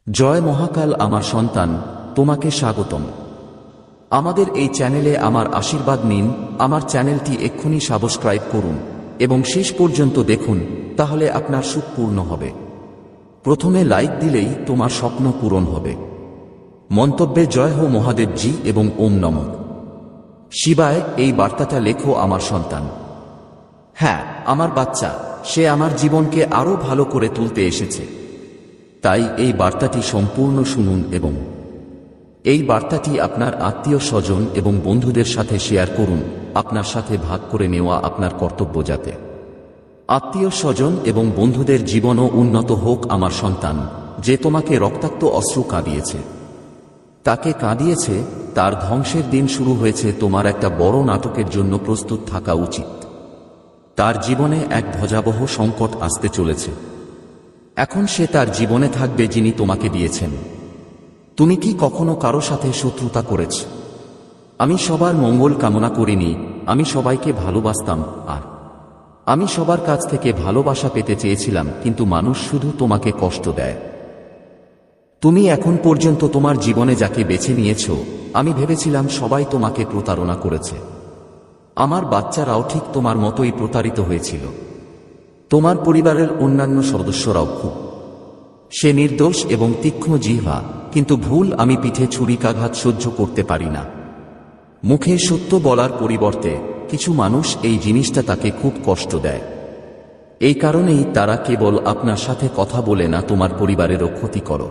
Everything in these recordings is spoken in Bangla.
জয় মহাকাল আমার সন্তান, তোমাকে স্বাগতম। আমাদের এই চ্যানেলে আমার আশীর্বাদ নিন। আমার চ্যানেলটি এক্ষুনি সাবস্ক্রাইব করুন এবং শেষ পর্যন্ত দেখুন, তাহলে আপনার সুখ পূর্ণ হবে। প্রথমে লাইক দিলেই তোমার স্বপ্ন পূরণ হবে। মন্তব্যে জয় হো মহাদেবজি এবং ওম নমঃ শিবায় এই বার্তাটা লেখো আমার সন্তান। হ্যাঁ, আমার বাচ্চা, সে আমার জীবনকে আরো ভালো করে তুলতে এসেছে। তাই এই বার্তাটি সম্পূর্ণ শুনুন এবং এই বার্তাটি আপনার আত্মীয় স্বজন এবং বন্ধুদের সাথে শেয়ার করুন। আপনার সাথে ভাগ করে নেওয়া আপনার কর্তব্য, যাতে আত্মীয় স্বজন এবং বন্ধুদের জীবনও উন্নত হোক। আমার সন্তান, যে তোমাকে রক্তাক্ত অশ্রু কাঁদিয়েছে, তাকে কাঁদিয়েছে, তার ধ্বংসের দিন শুরু হয়েছে। তোমার একটা বড় নাটকের জন্য প্রস্তুত থাকা উচিত। তার জীবনে এক ভয়াবহ সংকট আসতে চলেছে। এখন সে তার জীবনে থাকবে যিনি তোমাকে দিয়েছেন। তুমি কি কখনো কারো সাথে শত্রুতা করেছ? আমি সবার মঙ্গল কামনা করিনি। আমি সবাইকে ভালোবাসতাম, আর আমি সবার কাছ থেকে ভালোবাসা পেতে চেয়েছিলাম, কিন্তু মানুষ শুধু তোমাকে কষ্ট দেয়। তুমি এখন পর্যন্ত তোমার জীবনে যাকে বেছে নিয়েছ, আমি ভেবেছিলাম সবাই তোমাকে প্রতারণা করেছে। আমার বাচ্চারাও ঠিক তোমার মতোই প্রতারিত হয়েছিল। তোমার পরিবারের অন্যান্য সদস্যরাও খুব। সে নির্দোষ এবং তীক্ষ্ণ জিহ্বা, কিন্তু ভুল। আমি পিঠে ছুরিকাঘাত সহ্য করতে পারি না। মুখে সত্য বলার পরিবর্তে কিছু মানুষ এই জিনিসটা তাকে খুব কষ্ট দেয়। এই কারণেই তারা কেবল আপনার সাথে কথা বলে না, তোমার পরিবারেরও ক্ষতি করো।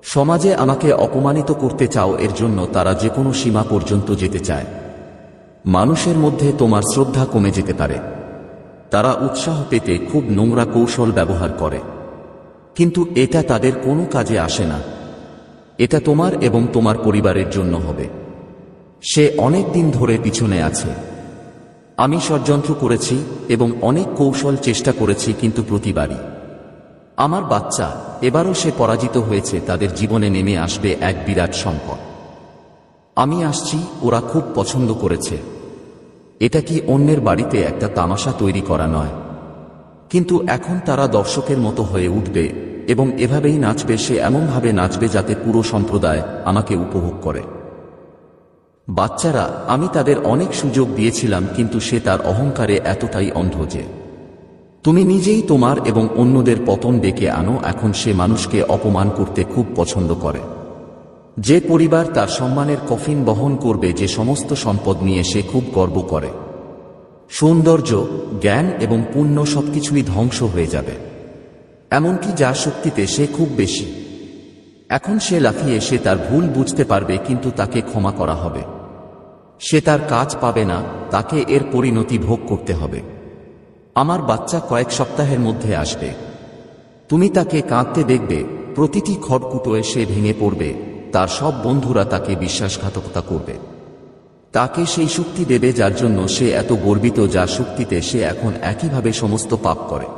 সমাজে আমাকে অপমানিত করতে চাও, এর জন্য তারা যে কোনো সীমা পর্যন্ত যেতে চায়। মানুষের মধ্যে তোমার শ্রদ্ধা কমে যেতে পারে। তারা উৎসাহ পেতে খুব নোংরা কৌশল ব্যবহার করে, কিন্তু এটা তাদের কোনো কাজে আসে না। এটা তোমার এবং তোমার পরিবারের জন্য হবে। সে অনেক দিন ধরে পিছনে আছে। আমি ষড়যন্ত্র করেছি এবং অনেক কৌশল চেষ্টা করেছি, কিন্তু প্রতিবারই আমার বাচ্চা, এবারও সে পরাজিত হয়েছে। তাদের জীবনে নেমে আসবে এক বিরাট সংকট। আমি আসছি, ওরা খুব পছন্দ করেছে। এটা কি অন্যের বাড়িতে একটা তামাশা তৈরি করা নয়? কিন্তু এখন তারা দর্শকের মতো হয়ে উঠবে এবং এভাবেই নাচবে। সে এমনভাবে নাচবে যাতে পুরো সম্প্রদায় আমাকে উপভোগ করে। বাচ্চারা, আমি তাদের অনেক সুযোগ দিয়েছিলাম, কিন্তু সে তার অহংকারে এতটাই অন্ধ যে তুমি নিজেই তোমার এবং অন্যদের পতন ডেকে আনো। এখন সে মানুষকে অপমান করতে খুব পছন্দ করে। যে পরিবার তার সম্মানের কফিন বহন করবে, যে সমস্ত সম্পদ নিয়ে সে খুব গর্ব করে, সৌন্দর্য, জ্ঞান এবং পুণ্য সবকিছুই ধ্বংস হয়ে যাবে। এমনকি যার শক্তিতে সে খুব বেশি। এখন সে লাফিয়ে সে তার ভুল বুঝতে পারবে, কিন্তু তাকে ক্ষমা করা হবে। সে তার কাজ পাবে না, তাকে এর পরিণতি ভোগ করতে হবে। আমার বাচ্চা কয়েক সপ্তাহের মধ্যে আসবে। তুমি তাকে কাঁদতে দেখবে। প্রতিটি খড়কুটোয় সে ভেঙে পড়বে। তার সব বন্ধুরা তাকে বিশ্বাসঘাতকতা করবে। তাকে সেই শক্তি দেবে যার জন্য সে এত গর্বিত, যার শক্তিতে সে এখন একইভাবে সমস্ত পাপ করে।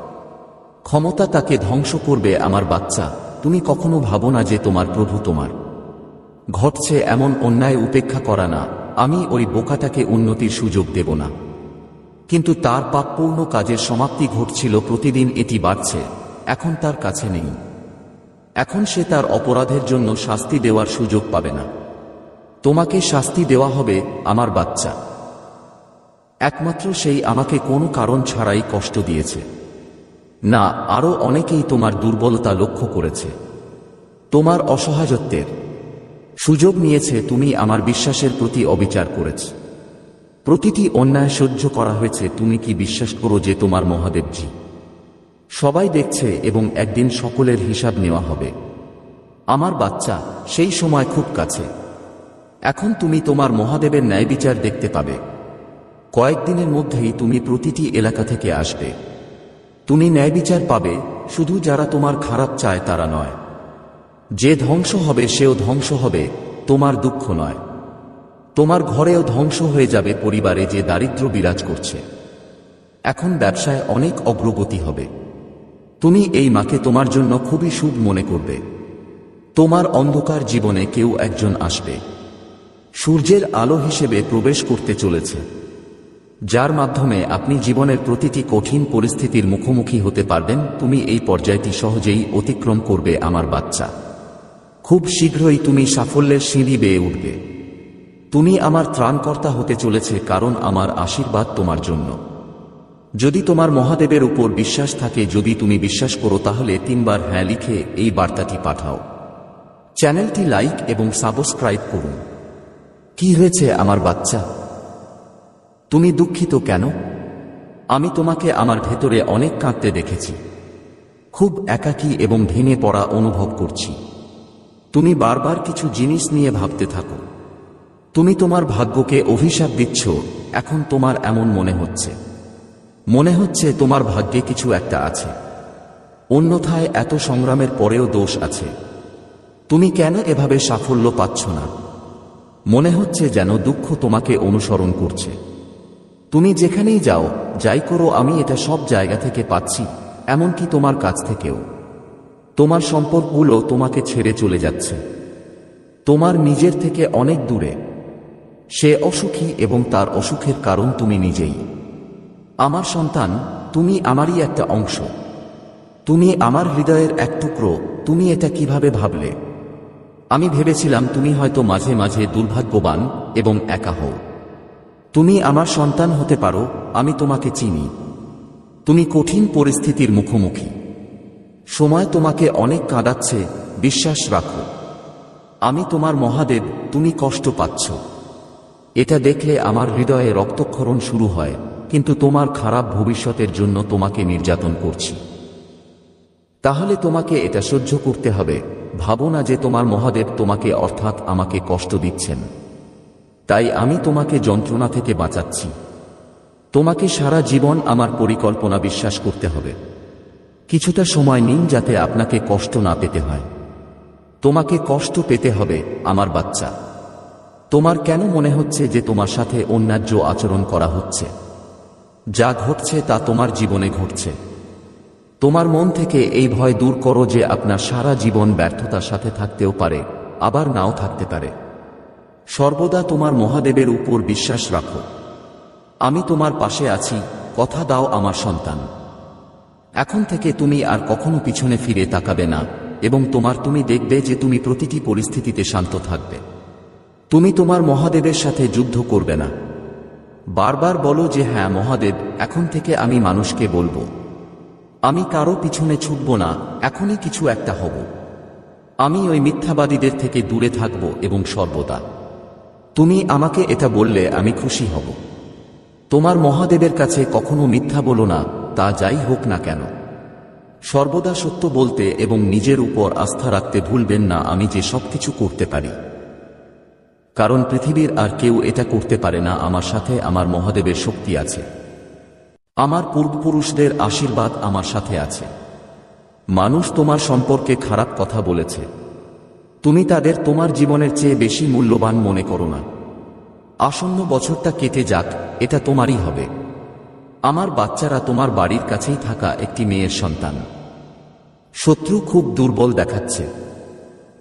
ক্ষমতা তাকে ধ্বংস করবে। আমার বাচ্চা, তুমি কখনো ভাবো না যে তোমার প্রভু তোমার ঘটছে এমন অন্যায় উপেক্ষা করা না। আমি ওই বোকাটাকে উন্নতির সুযোগ দেব না, কিন্তু তার পাপপূর্ণ কাজের সমাপ্তি ঘটছিল। প্রতিদিন এটি বাড়ছে, এখন তার কাছে নেই। এখন সে তার অপরাধের জন্য শাস্তি দেওয়ার সুযোগ পাবে না। তোমাকে শাস্তি দেওয়া হবে আমার বাচ্চা। একমাত্র সেই আমাকে কোনো কারণ ছাড়াই কষ্ট দিয়েছে। না, আরো অনেকেই তোমার দুর্বলতা লক্ষ্য করেছে, তোমার অসহায়ত্বের সুযোগ নিয়েছে। তুমি আমার বিশ্বাসের প্রতি অবিচার করেছ। প্রতিটি অন্যায় সহ্য করা হয়েছে। তুমি কি বিশ্বাস করো যে তোমার মহাদেবজি সবাই দেখছে এবং একদিন সকলের হিসাব নেওয়া হবে? আমার বাচ্চা, সেই সময় খুব কাছে। এখন তুমি তোমার মহাদেবের ন্যায় বিচার দেখতে পাবে। কয়েকদিনের মধ্যেই তুমি প্রতিটি এলাকা থেকে আসবে। তুমি ন্যায় বিচার পাবে, শুধু যারা তোমার খারাপ চায় তারা নয়। যে ধ্বংস হবে সেও ধ্বংস হবে, তোমার দুঃখ নয়। তোমার ঘরেও ধ্বংস হয়ে যাবে। পরিবারে যে দারিদ্র্য বিরাজ করছে, এখন ব্যবসায় অনেক অগ্রগতি হবে। তুমি এই মাকে তোমার জন্য খুবই শুভ মনে করবে। তোমার অন্ধকার জীবনে কেউ একজন আসবে, সূর্যের আলো হিসেবে প্রবেশ করতে চলেছে, যার মাধ্যমে আপনি জীবনের প্রতিটি কঠিন পরিস্থিতির মুখোমুখি হতে পারবেন। তুমি এই পর্যায়টি সহজেই অতিক্রম করবে আমার বাচ্চা। খুব শীঘ্রই তুমি সাফল্যের সিঁড়ি বেয়ে উঠবে। তুমি আমার ত্রাণকর্তা হতে চলেছে, কারণ আমার আশীর্বাদ তোমার জন্য। যদি তোমার মহাদেবের উপর বিশ্বাস থাকে, যদি তুমি বিশ্বাস করো, তাহলে 3 বার হ্যাঁ লিখে এই বার্তাটি পাঠাও। চ্যানেলটি লাইক এবং সাবস্ক্রাইব করুন। কি হয়েছে আমার বাচ্চা? তুমি দুঃখিত কেন? আমি তোমাকে আমার ভেতরে অনেক কাঁদতে দেখেছি। খুব একাকী এবং ভেঙে পড়া অনুভব করছি। তুমি বারবার কিছু জিনিস নিয়ে ভাবতে থাকো। তুমি তোমার ভাগ্যকে অভিশাপ দিচ্ছ। এখন তোমার এমন মনে হচ্ছে তোমার ভাগ্যে কিছু একটা আছে, অন্যথায় এত সংগ্রামের পরেও দোষ আছে। তুমি কেন এভাবে সাফল্য পাচ্ছ না? মনে হচ্ছে যেন দুঃখ তোমাকে অনুসরণ করছে। তুমি যেখানেই যাও, যাই করো, আমি এটা সব জায়গা থেকে পাচ্ছি, এমনকি তোমার কাছ থেকেও। তোমার সম্পর্কগুলো তোমাকে ছেড়ে চলে যাচ্ছে, তোমার নিজের থেকে অনেক দূরে। সে অসুখী এবং তার অসুখের কারণ তুমি নিজেই। আমার সন্তান, তুমি আমারই একটা অংশ। তুমি আমার হৃদয়ের এক টুকরো। তুমি এটা কিভাবে ভাবলে? আমি ভেবেছিলাম তুমি হয়তো মাঝে মাঝে দুর্ভাগ্যবান এবং একা হও। তুমি আমার সন্তান হতে পারো, আমি তোমাকে চিনি। তুমি কঠিন পরিস্থিতির মুখোমুখি। সময় তোমাকে অনেক কাঁদাচ্ছে, বিশ্বাস রাখো। আমি তোমার মহাদেব, তুমি কষ্ট পাচ্ছ। এটা দেখলে আমার হৃদয়ে রক্তক্ষরণ শুরু হয়, কিন্তু তোমার খারাপ ভবিষ্যতের জন্য তোমাকে নির্যাতন করছি। তাহলে তোমাকে এটা সহ্য করতে হবে। ভাবো না যে তোমার মহাদেব তোমাকে অর্থাৎ আমাকে কষ্ট দিচ্ছেন। তাই আমি তোমাকে যন্ত্রণা থেকে বাঁচাচ্ছি। তোমাকে সারা জীবন আমার পরিকল্পনা বিশ্বাস করতে হবে। কিছুটা সময় নিন যাতে আপনাকে কষ্ট না পেতে হয়। তোমাকে কষ্ট পেতে হবে আমার বাচ্চা। তোমার কেন মনে হচ্ছে যে তোমার সাথে অন্যায্য আচরণ করা হচ্ছে? যা ঘটছে তা তোমার জীবনে ঘটছে। তোমার মন থেকে এই ভয় দূর করো যে আপনার সারা জীবন ব্যর্থতার সাথে থাকতেও পারে, আবার নাও থাকতে পারে। সর্বদা তোমার মহাদেবের উপর বিশ্বাস রাখো। আমি তোমার পাশে আছি, কথা দাও আমার সন্তান। এখন থেকে তুমি আর কখনো পিছনে ফিরে তাকাবে না, এবং তুমি দেখবে যে তুমি প্রতিটি পরিস্থিতিতে শান্ত থাকবে। তুমি তোমার মহাদেবের সাথে যুদ্ধ করবে না। বারবার বলো যে হ্যাঁ মহাদেব, এখন থেকে আমি মানুষকে বলবো, আমি কারো পিছনে ছুটব না, এখনই কিছু একটা হব। আমি ওই মিথ্যাবাদীদের থেকে দূরে থাকব এবং সর্বদা তুমি আমাকে এটা বললে আমি খুশি হব। তোমার মহাদেবের কাছে কখনো মিথ্যা বলো না, তা যাই হোক না কেন। সর্বদা সত্য বলতে এবং নিজের উপর আস্থা রাখতে ভুলবেন না। আমি যে সবকিছু করতে পারি, কারণ পৃথিবীর আর কেউ এটা করতে পারে না। আমার সাথে আমার মহাদেবের শক্তি আছে। আমার পূর্বপুরুষদের আশীর্বাদ আমার সাথে আছে। মানুষ তোমার সম্পর্কে খারাপ কথা বলেছে, তুমি তাদের তোমার জীবনের চেয়ে বেশি মূল্যবান মনে করো না। আসন্ন বছরটা কেটে যাক, এটা তোমারই হবে। আমার বাচ্চারা তোমার বাড়ির কাছেই থাকা একটি মেয়ের সন্তান। শত্রু খুব দুর্বল দেখাচ্ছে।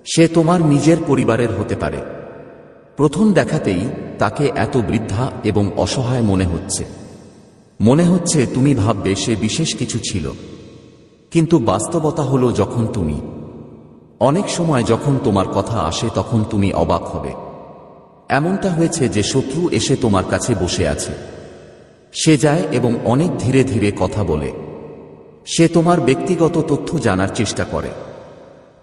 সে তোমার নিজের পরিবারের হতে পারে। প্রথম দেখাতেই তাকে এত বৃদ্ধা এবং অসহায় মনে হচ্ছে তুমি ভাববে সে বিশেষ কিছু ছিল। কিন্তু বাস্তবতা হলো, অনেক সময় যখন তোমার কথা আসে তখন তুমি অবাক হবে। এমনটা হয়েছে যে শত্রু এসে তোমার কাছে বসে আছে। সে যায় এবং অনেক ধীরে ধীরে কথা বলে। সে তোমার ব্যক্তিগত তথ্য জানার চেষ্টা করে।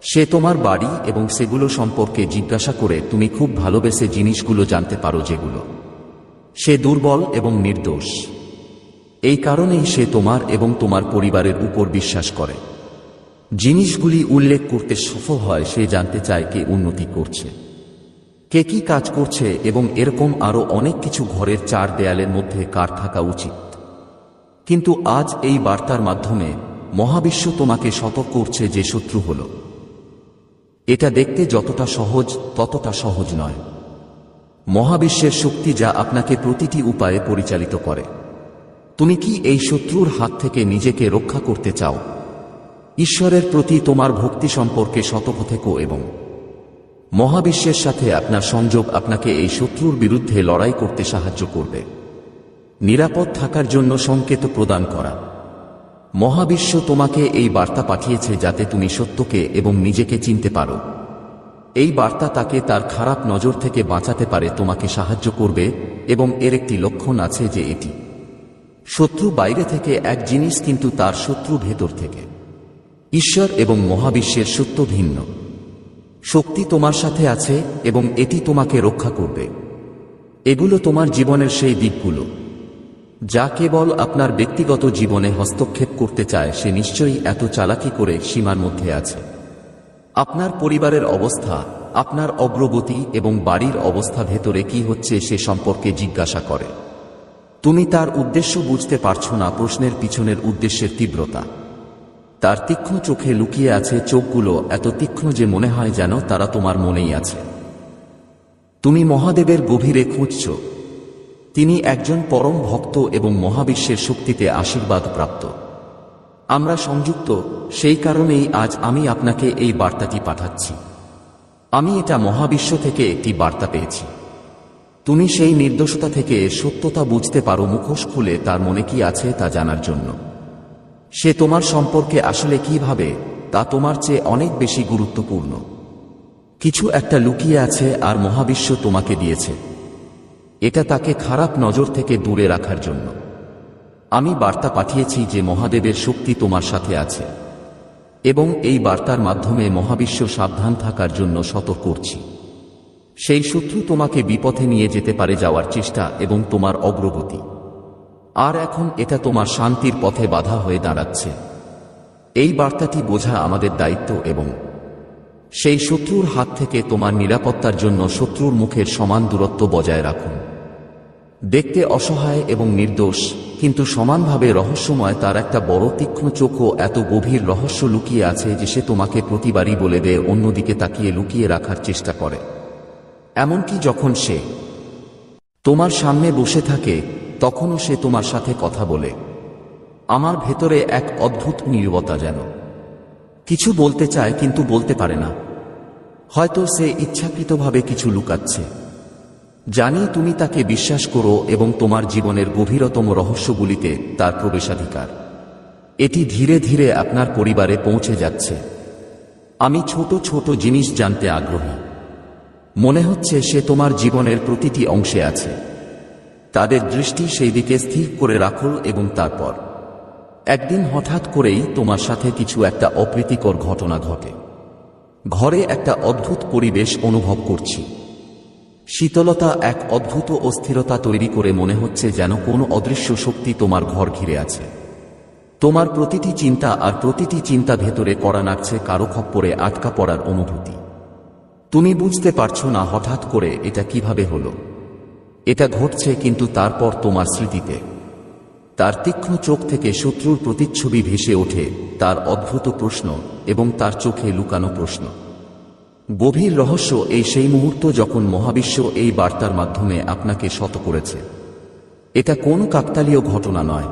সে তোমার বাড়ি এবং সেগুলো সম্পর্কে জিজ্ঞাসা করে। তুমি খুব ভালোবেসে জিনিসগুলো জানতে পারো যেগুলো সে দুর্বল এবং নির্দোষ। এই কারণেই সে তোমার এবং তোমার পরিবারের উপর বিশ্বাস করে। জিনিসগুলি উল্লেখ করতে সফল হয়। সে জানতে চায় কে উন্নতি করছে, কে কি কাজ করছে, এবং এরকম আরো অনেক কিছু। ঘরের 4 দেয়ালের মধ্যে কার থাকা উচিত। কিন্তু আজ এই বার্তার মাধ্যমে মহাবিশ্ব তোমাকে সতর্ক করছে যে শত্রু হল। এটা দেখতে যতটা সহজ ততটা সহজ নয়। মহাবিশ্বের শক্তি যা আপনাকে প্রতিটি উপায়ে পরিচালিত করে। তুমি কি এই শত্রুর হাত থেকে নিজেকে রক্ষা করতে চাও? ঈশ্বরের প্রতি তোমার ভক্তি সম্পর্কে সতর্ক থেকো এবং মহাবিশ্বের সাথে আপনার সংযোগ আপনাকে এই শত্রুর বিরুদ্ধে লড়াই করতে সাহায্য করবে। নিরাপদ থাকার জন্য সংকেত প্রদান করা। মহাবিশ্ব তোমাকে এই বার্তা পাঠিয়েছে যাতে তুমি সত্যকে এবং নিজেকে চিনতে পারো। এই বার্তা তাকে তার খারাপ নজর থেকে বাঁচাতে পারে, তোমাকে সাহায্য করবে, এবং এর একটি লক্ষণ আছে যে এটি শত্রু বাইরে থেকে এক জিনিস, কিন্তু তার শত্রু ভেতর থেকে। ঈশ্বর এবং মহাবিশ্বের সত্য ভিন্ন। শক্তি তোমার সাথে আছে এবং এটি তোমাকে রক্ষা করবে। এগুলো তোমার জীবনের সেই দিকগুলো যা কেবল আপনার ব্যক্তিগত জীবনে হস্তক্ষেপ করতে চায়। সে নিশ্চয়ই এত চালাকি করে সীমার মধ্যে আছে। আপনার পরিবারের অবস্থা, আপনার অগ্রগতি এবং বাড়ির অবস্থা, ভেতরে কি হচ্ছে সে সম্পর্কে জিজ্ঞাসা করে। তুমি তার উদ্দেশ্য বুঝতে পারছো না। প্রশ্নের পিছনের উদ্দেশ্যের তীব্রতা তার তীক্ষ্ণ চোখে লুকিয়ে আছে। চোখগুলো এত তীক্ষ্ণ যে মনে হয় যেন তারা তোমার মনেই আছে। তুমি মহাদেবের গভীরে খুঁজছ। তিনি একজন পরম ভক্ত এবং মহাবিশ্বের শক্তিতে আশীর্বাদ প্রাপ্ত। আমরা সংযুক্ত, সেই কারণেই আজ আমি আপনাকে এই বার্তাটি পাঠাচ্ছি। আমি এটা মহাবিশ্ব থেকে একটি বার্তা পেয়েছি। তুমি সেই নির্দোষতা থেকে সত্যতা বুঝতে পারো, মুখোশ খুলে তার মনে কি আছে তা জানার জন্য। সে তোমার সম্পর্কে আসলে কি ভাবে তা তোমার চেয়ে অনেক বেশি গুরুত্বপূর্ণ। কিছু একটা লুকিয়ে আছে আর মহাবিশ্ব তোমাকে দিয়েছে। এটা তাকে খারাপ নজর থেকে দূরে রাখার জন্য। আমি বার্তা পাঠিয়েছি যে মহাদেবের শক্তি তোমার সাথে আছে, এবং এই বার্তার মাধ্যমে মহাবিশ্ব সাবধান থাকার জন্য সতর্ক করছি। সেই শত্রু তোমাকে বিপথে নিয়ে যেতে পারে, যাওয়ার চেষ্টা এবং তোমার অগ্রগতি। আর এখন এটা তোমার শান্তির পথে বাধা হয়ে দাঁড়াচ্ছে। এই বার্তাটি বোঝা আমাদের দায়িত্ব, এবং সেই শত্রুর হাত থেকে তোমার নিরাপত্তার জন্য শত্রুর মুখের সমান দূরত্ব বজায় রাখুন। দেখতে অসহায় এবং নির্দোষ, কিন্তু সমানভাবে রহস্যময়। তার একটা বড় তীক্ষ্ণ চোখ ও এত গভীর রহস্য লুকিয়ে আছে যে সে তোমাকে প্রতিবারই বলে দেয়, অন্যদিকে তাকিয়ে লুকিয়ে রাখার চেষ্টা করে। এমনকি যখন সে তোমার সামনে বসে থাকে তখনও সে তোমার সাথে কথা বলে। আমার ভেতরে এক অদ্ভুত নীরবতা, যেন কিছু বলতে চায় কিন্তু বলতে পারে না। হয়তো সে ইচ্ছাকৃতভাবে কিছু লুকাচ্ছে। জানি তুমি তাকে বিশ্বাস করো এবং তোমার জীবনের গভীরতম রহস্যগুলিতে তার প্রবেশাধিকার। এটি ধীরে ধীরে আপনার পরিবারে পৌঁছে যাচ্ছে। আমি ছোট ছোট জিনিস জানতে আগ্রহী। মনে হচ্ছে সে তোমার জীবনের প্রতিটি অংশে আছে। তাদের দৃষ্টি সেই দিকে স্থির করে রাখো, এবং তারপর একদিন হঠাৎ করেই তোমার সাথে কিছু একটা অপ্রীতিকর ঘটনা ঘটে। ঘরে একটা অদ্ভুত পরিবেশ অনুভব করছি। শীতলতা, এক অদ্ভুত অস্থিরতা তৈরি করে। মনে হচ্ছে যেন কোনো অদৃশ্য শক্তি তোমার ঘর ঘিরে আছে। তোমার প্রতিটি চিন্তা আর প্রতিটি চিন্তা ভেতরে কড়া নাড়ছে, কারো খপ্পরে আটকা পড়ার অনুভূতি। তুমি বুঝতে পারছো না হঠাৎ করে এটা কিভাবে হলো। এটা ঘটছে, কিন্তু তারপর তোমার স্মৃতিতে তার তীক্ষ্ণ চোখ থেকে শত্রুর প্রতিচ্ছবি ভেসে ওঠে, তার অদ্ভুত প্রশ্ন এবং তার চোখে লুকানো প্রশ্ন। গভীর রহস্য। এই সেই মুহূর্ত যখন মহাবিশ্ব এই বার্তার মাধ্যমে আপনাকে শত করেছে। এটা কোনো কাকতালীয় ঘটনা নয়।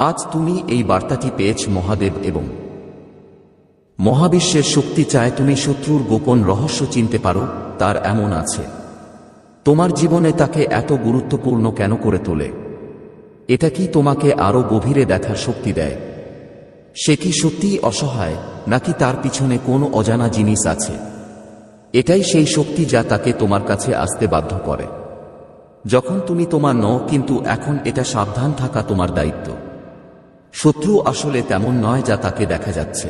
আজ তুমি এই বার্তাটি পেয়েছ। মহাদেব এবং মহাবিশ্বের শক্তি চায় তুমি শত্রুর গোপন রহস্য চিনতে পারো। তার এমন আছে। তোমার জীবনে তাকে এত গুরুত্বপূর্ণ কেন করে তোলে? এটা কি তোমাকে আরো গভীরে দেখার শক্তি দেয়? সে কি সত্যিই অসহায়, নাকি তার পিছনে কোনো অজানা জিনিস আছে? এটাই সেই শক্তি যা তাকে তোমার কাছে আসতে বাধ্য করে যখন তুমি তোমার নও। কিন্তু এখন এটা সাবধান থাকা তোমার দায়িত্ব। শত্রু আসলে তেমন নয় যা তাকে দেখা যাচ্ছে।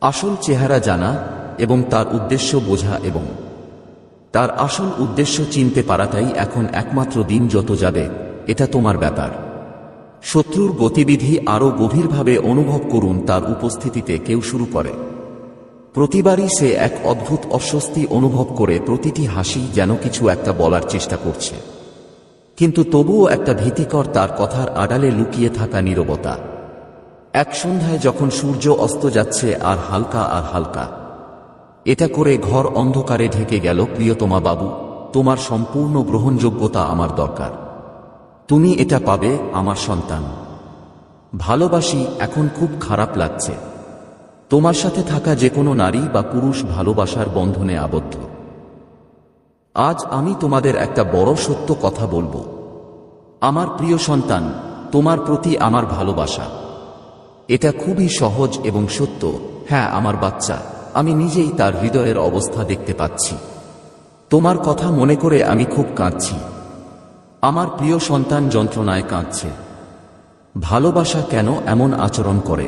আসল চেহারা জানা এবং তার উদ্দেশ্য বোঝা এবং তার আসল উদ্দেশ্য চিনতে পারাটাই এখন একমাত্র দিন। যত যাবে এটা তোমার ব্যাপার। শত্রুর গতিবিধি আরো গভীরভাবে অনুভব করুন। তার উপস্থিতিতে কেউ শুরু করে প্রতিবারই সে এক অদ্ভুত অস্বস্তি অনুভব করে। প্রতিটি হাসি যেন কিছু একটা বলার চেষ্টা করছে, কিন্তু তবুও একটা ভীতিকর তার কথার আড়ালে লুকিয়ে থাকা নীরবতা। এক সন্ধ্যায় যখন সূর্য অস্ত যাচ্ছে আর হালকা এটা করে ঘর অন্ধকারে ঢেকে গেল। প্রিয়তমা বাবু, তোমার সম্পূর্ণ গ্রহণযোগ্যতা আমার দরকার। তুমি এটা পাবে আমার সন্তান। ভালোবাসি। এখন খুব খারাপ লাগছে। তোমার সাথে থাকা যে কোনো নারী বা পুরুষ ভালোবাসার বন্ধনে আবদ্ধ। আজ আমি তোমাদের একটা বড় সত্য কথা বলবো। আমার প্রিয় সন্তান, তোমার প্রতি আমার ভালোবাসা। এটা খুবই সহজ এবং সত্য। হ্যাঁ, আমার বাচ্চা, আমি নিজেই তার হৃদয়ের অবস্থা দেখতে পাচ্ছি। তোমার কথা মনে করে আমি খুব কাঁদছি। আমার প্রিয় সন্তান যন্ত্রণায় কাঁদছে। ভালোবাসা কেন এমন আচরণ করে?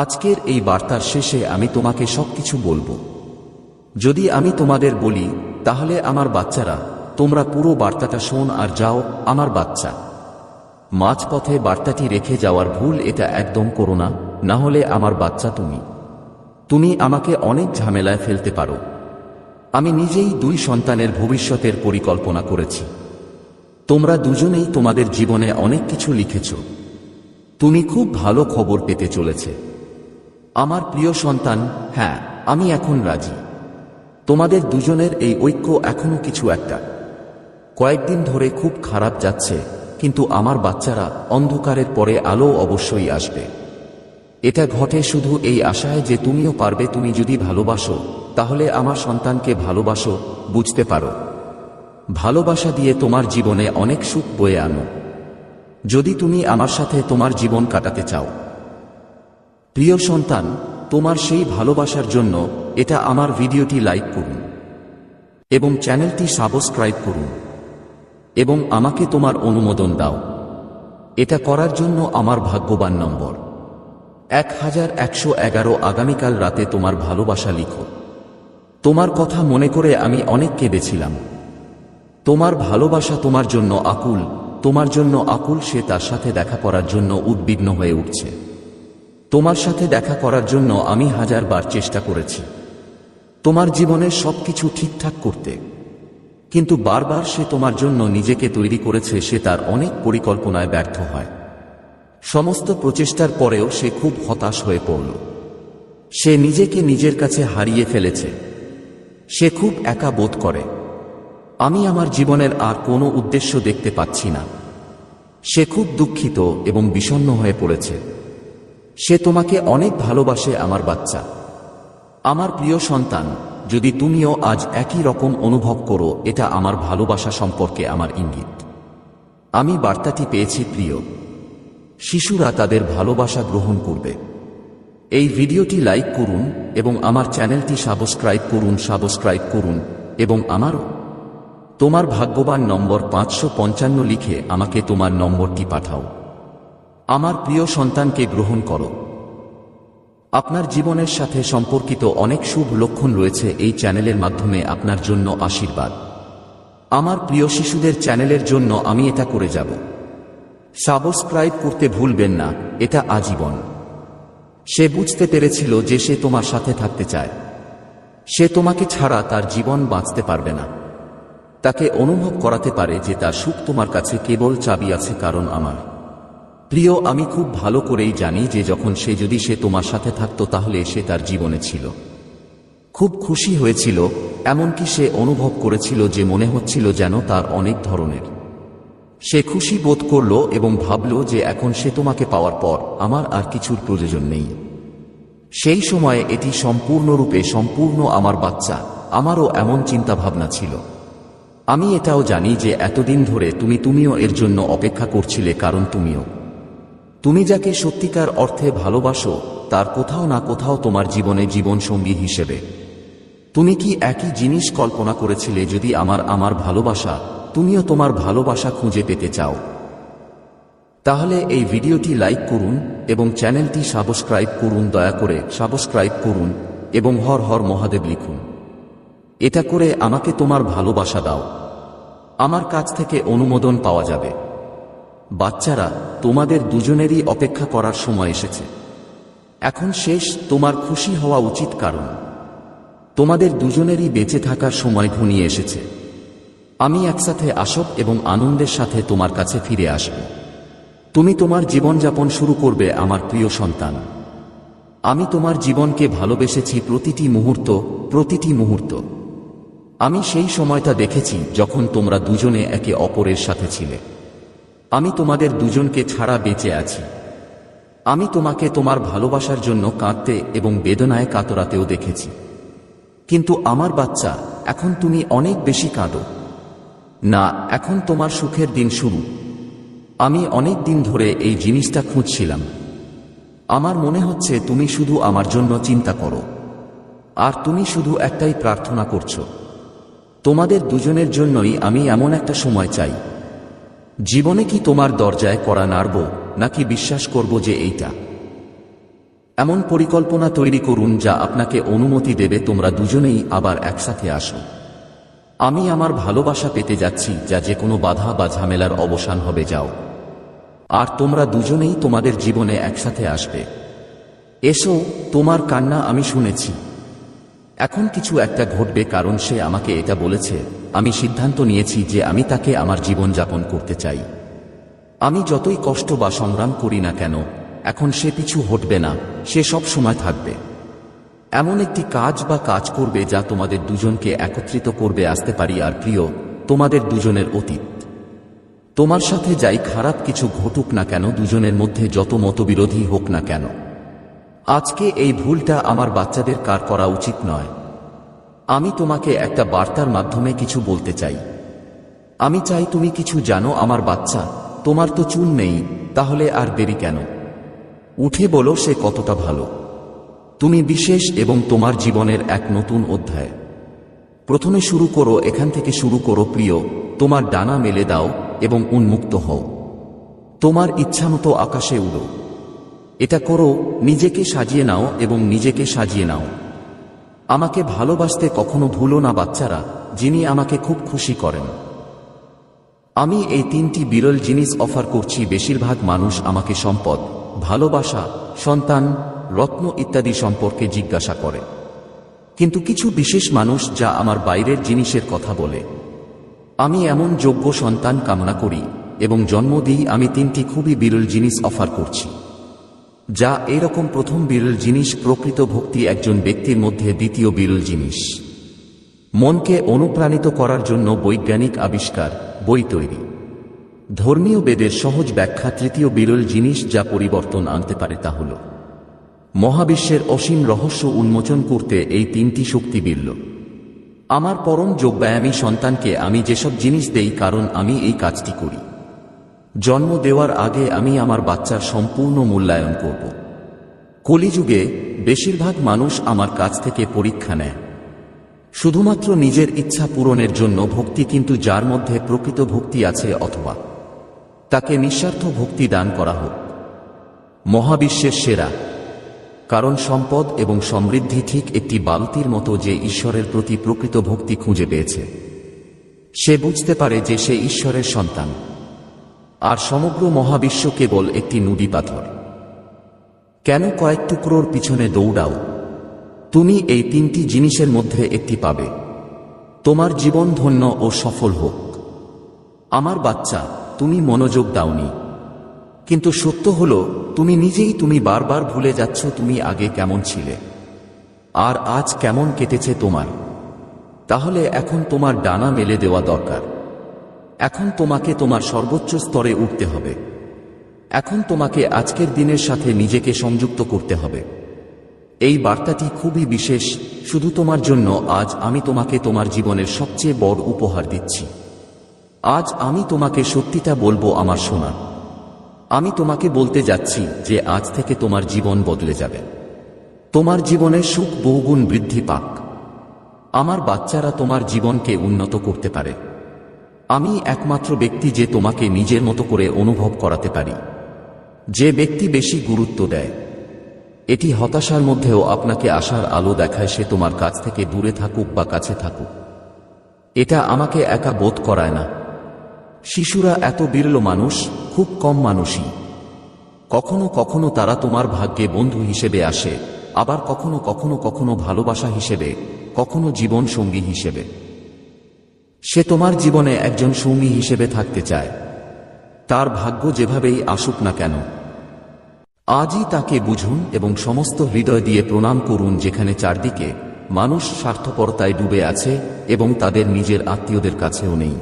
আজকের এই বার্তার শেষে আমি তোমাকে সবকিছু বলবো। যদি আমি তোমাদের বলি, তাহলে আমার বাচ্চারা, তোমরা পুরো বার্তাটা শোন আর যাও। আমার বাচ্চা, মাঝপথে বার্তাটি রেখে যাওয়ার ভুল এটা একদম করো না, না হলে আমার বাচ্চা তুমি আমাকে অনেক ঝামেলায় ফেলতে পারো। আমি নিজেই 2 সন্তানের ভবিষ্যতের পরিকল্পনা করেছি। তোমরা দুজনেই তোমাদের জীবনে অনেক কিছু লিখেছ। তুমি খুব ভালো খবর পেতে চলেছে আমার প্রিয় সন্তান। হ্যাঁ, আমি এখন রাজি। তোমাদের দুজনের এই ঐক্য এখনো কিছু একটা। কয়েকদিন ধরে খুব খারাপ যাচ্ছে, কিন্তু আমার বাচ্চারা, অন্ধকারের পরে আলো অবশ্যই আসবে। এটা ঘটে শুধু এই আশায় যে তুমিও পারবে। তুমি যদি ভালোবাসো, তাহলে আমার সন্তানকে ভালোবাসো, বুঝতে পারো। ভালোবাসা দিয়ে তোমার জীবনে অনেক সুখ বয়ে আনো। যদি তুমি আমার সাথে তোমার জীবন কাটাতে চাও। প্রিয় সন্তান, তোমার সেই ভালোবাসার জন্য এটা আমার ভিডিওটি লাইক করুন এবং চ্যানেলটি সাবস্ক্রাইব করুন এবং আমাকে তোমার অনুমোদন দাও। এটা করার জন্য আমার ভাগ্যবান নম্বর 1111। আগামীকাল রাতে তোমার ভালোবাসা লিখো। তোমার কথা মনে করে আমি অনেক কেঁদেছিলাম। তোমার ভালোবাসা তোমার জন্য আকুল, তোমার জন্য আকুল। সে তার সাথে দেখা করার জন্য উদ্বিগ্ন হয়ে উঠছে। তোমার সাথে দেখা করার জন্য আমি 1000 বার চেষ্টা করেছি তোমার জীবনের সবকিছু ঠিকঠাক করতে, কিন্তু বারবার সে তোমার জন্য নিজেকে তৈরি করেছে। সে তার অনেক পরিকল্পনায় ব্যর্থ হয়। সমস্ত প্রচেষ্টার পরেও সে খুব হতাশ হয়ে পড়ল। সে নিজেকে নিজের কাছে হারিয়ে ফেলেছে। সে খুব একা বোধ করে। আমি আমার জীবনের আর কোনো উদ্দেশ্য দেখতে পাচ্ছি না। সে খুব দুঃখিত এবং বিষণ্ণ হয়ে পড়েছে। সে তোমাকে অনেক ভালোবাসে আমার বাচ্চা। আমার প্রিয় সন্তান, যদি তুমিও আজ একই রকম অনুভব করো, এটা আমার ভালোবাসা সম্পর্কে আমার ইঙ্গিত। আমি বার্তাটি পেয়েছি। প্রিয় শিশুরা তাদের ভালোবাসা গ্রহণ করবে। এই ভিডিওটি লাইক করুন এবং আমার চ্যানেলটি সাবস্ক্রাইব করুন এবং আমারও। তোমার ভাগ্যবান নম্বর 555 লিখে আমাকে তোমার নম্বরটি পাঠাও। আমার প্রিয় সন্তানকে গ্রহণ করো। আপনার জীবনের সাথে সম্পর্কিত অনেক শুভ লক্ষণ রয়েছে এই চ্যানেলের মাধ্যমে আপনার জন্য আশীর্বাদ। আমার প্রিয় শিশুদের চ্যানেলের জন্য আমি এটা করে যাব। সাবস্ক্রাইব করতে ভুলবেন না, এটা আজীবন। সে বুঝতে পেরেছিল যে সে তোমার সাথে থাকতে চায়। সে তোমাকে ছাড়া তার জীবন বাঁচতে পারবে না। তাকে অনুভব করাতে পারে যে তার সুখ তোমার কাছে কেবল চাবি আছে। কারণ আমার প্রিয়, আমি খুব ভালো করেই জানি যে যখন সে তোমার সাথে থাকতো, তাহলে সে তার জীবনে ছিল। খুব খুশি হয়েছিল, এমনকি সে অনুভব করেছিল যে মনে হচ্ছিল যেন তার অনেক ধরনের। সে খুশি বোধ করল এবং ভাবল যে এখন সে তোমাকে পাওয়ার পর আমার আর কিছুর প্রয়োজন নেই। সেই সময়ে এটি সম্পূর্ণরূপে সম্পূর্ণ আমার বাচ্চা। আমারও এমন চিন্তাভাবনা ছিল। আমি এটাও জানি যে এতদিন ধরে তুমিও এর জন্য অপেক্ষা করছিলে। কারণ তুমি যাকে সত্যিকার অর্থে ভালোবাসো, তার কোথাও না কোথাও তোমার জীবনে জীবনসঙ্গী হিসেবে। তুমি কি একই জিনিস কল্পনা করেছিলে? যদি আমার ভালোবাসা, তুমিও তোমার ভালোবাসা খুঁজে পেতে চাও, তাহলে এই ভিডিওটি লাইক করুন এবং চ্যানেলটি সাবস্ক্রাইব করুন। দয়া করে সাবস্ক্রাইব করুন এবং হর হর মহাদেব লিখুন। এটা করে আমাকে তোমার ভালোবাসা দাও। আমার কাছ থেকে অনুমোদন পাওয়া যাবে। বাচ্চারা, তোমাদের দুজনেরই অপেক্ষা করার সময় এসেছে। এখন শেষ। তোমার খুশি হওয়া উচিত, কারণ তোমাদের দুজনেরই বেঁচে থাকার সময় ঘনিয়ে এসেছে। আমি একসাথে আসব এবং আনন্দের সাথে তোমার কাছে ফিরে আসব। তুমি তোমার জীবনযাপন শুরু করবে আমার প্রিয় সন্তান। আমি তোমার জীবনকে ভালোবেসেছি প্রতিটি মুহূর্ত। আমি সেই সময়টা দেখেছি যখন তোমরা দুজনে একে অপরের সাথে ছিলে। আমি তোমাদের দুজনকে ছাড়া বেঁচে আছি। আমি তোমাকে তোমার ভালোবাসার জন্য কাঁদতে এবং বেদনায় কাতরাতেও দেখেছি। কিন্তু আমার বাচ্চা, এখন তুমি অনেক বেশি কাঁদো না। এখন তোমার সুখের দিন শুরু। আমি অনেক দিন ধরে এই জিনিসটা খুঁজছিলাম। আমার মনে হচ্ছে তুমি শুধু আমার জন্য চিন্তা করো। আর তুমি শুধু একটাই প্রার্থনা করছো। তোমাদের দুজনের জন্যই আমি এমন একটা সময় চাই। জীবনে কি তোমার দরজায় কড়া নাড়ব, নাকি বিশ্বাস করব যে এইটা এমন পরিকল্পনা তৈরি করুন যা আপনাকে অনুমতি দেবে তোমরা দুজনেই আবার একসাথে আসো। আমি আমার ভালোবাসা পেতে যাচ্ছি, যা যে কোনো বাধা বা ঝামেলার অবসান হবে। যাও, আর তোমরা দুজনেই তোমাদের জীবনে একসাথে আসবে। এসো, তোমার কান্না আমি শুনেছি। এখন কিছু একটা ঘটবে, কারণ সে আমাকে এটা বলেছে। আমি সিদ্ধান্ত নিয়েছি যে আমি তাকে আমার জীবন যাপন করতে চাই। আমি যতই কষ্ট বা সংগ্রাম করি না কেন, এখন সে পিছু হটবে না, সে সব সময় থাকবে। এমন একটি কাজ করবে যা তোমাদের দুজনকে একত্রিত করবে। আসতে পারি। আর প্রিয়, তোমাদের দুজনের অতীত, তোমার সাথে যাই খারাপ কিছু ঘটুক না কেন, দুজনের মধ্যে যত মতবিরোধী হোক না কেন, আজকে এই ভুলটা আমার বাচ্চাদের কার করা উচিত নয়। আমি তোমাকে একটা বার্তার মাধ্যমে কিছু বলতে চাই। আমি চাই তুমি কিছু জানো। আমার বাচ্চা, তোমার তো চুল নেই, তাহলে আর দেরি কেন? উঠে বলো সে কতটা ভালো। তুমি বিশেষ এবং তোমার জীবনের এক নতুন অধ্যায়। প্রথমে শুরু করো, এখান থেকে শুরু করো প্রিয়। তোমার ডানা মেলে দাও এবং উন্মুক্ত হও। তোমার ইচ্ছামতো আকাশে উড়ো। এটা করো, নিজেকে সাজিয়ে নাও এবং নিজেকে সাজিয়ে নাও। আমাকে ভালোবাসতে কখনো ভুলো না বাচ্চারা, যিনি আমাকে খুব খুশি করেন। আমি এই 3টি বিরল জিনিস অফার করছি। বেশিরভাগ মানুষ আমাকে সম্পদ, ভালোবাসা, সন্তান, রত্ন ইত্যাদি সম্পর্কে জিজ্ঞাসা করে, কিন্তু কিছু বিশেষ মানুষ যা আমার বাইরের জিনিসের কথা বলে। আমি এমন যোগ্য সন্তান কামনা করি এবং জন্ম দিই। আমি 3টি খুবই বিরল জিনিস অফার করছি, যা এরকম প্রথম বিরল জিনিস প্রকৃত ভক্তি একজন ব্যক্তির মধ্যে। দ্বিতীয় বিরল জিনিস, মনকে অনুপ্রাণিত করার জন্য বৈজ্ঞানিক আবিষ্কার, বই তৈরি। ধর্মীয় বেদের সহজ ব্যাখ্যা। তৃতীয় বিরল জিনিস যা পরিবর্তন আনতে পারে তা হল মহাবিশ্বের অসীম রহস্য উন্মোচন করতে এই 3টি শক্তি বিরল। আমার পরম যোগব্যায়ামী সন্তানকে আমি যেসব জিনিস দেই, কারণ আমি এই কাজটি করি। জন্ম দেওয়ার আগে আমি আমার বাচ্চার সম্পূর্ণ মূল্যায়ন করব। কলিযুগে বেশিরভাগ মানুষ আমার কাছ থেকে পরীক্ষা নেয় শুধুমাত্র নিজের ইচ্ছা পূরণের জন্য ভক্তি, কিন্তু যার মধ্যে প্রকৃত ভক্তি আছে, অথবা তাকে নিঃস্বার্থ ভক্তি দান করা হোক। মহাবিশ্বের সেরা, কারণ সম্পদ এবং সমৃদ্ধি ঠিক একটি বালতির মতো। যে ঈশ্বরের প্রতি প্রকৃত ভক্তি খুঁজে পেয়েছে, সে বুঝতে পারে যে সে ঈশ্বরের সন্তান, আর সমগ্র মহাবিশ্ব কেবল একটি নুড়ি পাথর। কেন কয়েক টুকরোর পিছনে দৌড়াও? তুমি এই 3টি জিনিসের মধ্যে একটি পাবে। তোমার জীবন ধন্য ও সফল হোক। আমার বাচ্চা, তুমি মনোযোগ দাওনি, কিন্তু সত্য হলো তুমি বারবার ভুলে যাচ্ছ তুমি আগে কেমন ছিলে আর আজ কেমন কেটেছে তোমার। তাহলে এখন তোমার ডানা মেলে দেওয়া দরকার। এখন তোমাকে তোমার সর্বোচ্চ স্তরে উঠতে হবে। এখন তোমাকে আজকের দিনের সাথে নিজেকে সংযুক্ত করতে হবে। এই বার্তাটি খুবই বিশেষ, শুধু তোমার জন্য। আজ আমি তোমাকে তোমার জীবনের সবচেয়ে বড় উপহার দিচ্ছি। আজ আমি তোমাকে সত্যিটা বলবো আমার সোনা। আমি তোমাকে বলতে যাচ্ছি যে আজ থেকে তোমার জীবন বদলে যাবে। তোমার জীবনের সুখ বহুগুণ বৃদ্ধি পাক। আমার বাচ্চারা তোমার জীবনকে উন্নত করতে পারে। আমি একমাত্র ব্যক্তি যে তোমাকে নিজের মতো করে অনুভব করাতে পারি। যে ব্যক্তি বেশি গুরুত্ব দেয়, এটি হতাশার মধ্যেও আপনাকে আশার আলো দেখায়, সে তোমার কাছ থেকে দূরে থাকুক বা কাছে থাকুক, এটা আমাকে একা বোধ করায় না। শিশুরা এত বিরল মানুষ, খুব কম মানুষই। কখনো কখনো তারা তোমার ভাগ্যে বন্ধু হিসেবে আসে, আবার কখনো ভালোবাসা হিসেবে, কখনো জীবন সঙ্গী হিসেবে। সে তোমার জীবনে একজন সঙ্গী হিসেবে থাকতে চায়, তার ভাগ্য যেভাবেই আসুক না কেন। আজই তাকে বুঝুন এবং সমস্ত হৃদয় দিয়ে প্রণাম করুন। যেখানে চারদিকে মানুষ স্বার্থপরতায় ডুবে আছে এবং তাদের নিজের আত্মীয়দের কাছেও নেই,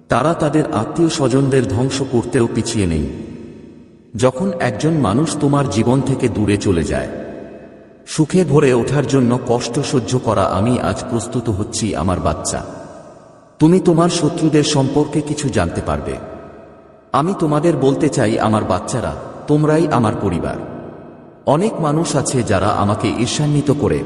তারা তাদের আত্মীয় স্বজনদের ধ্বংস করতেও পিছিয়ে নেই। যখন একজন মানুষ তোমার জীবন থেকে দূরে চলে যায়, সুখে ভরে ওঠার জন্য কষ্ট সহ্য করা, আমি আজ প্রস্তুত হচ্ছি আমার বাচ্চা। তুমি তোমার শত্রুদের সম্পর্কে কিছু জানতে পারবে। আমি তোমাদের বলতে চাই আমার বাচ্চারা, তোমরাই আমার পরিবার। অনেক মানুষ আছে যারা আমাকে ঈর্ষান্বিত করে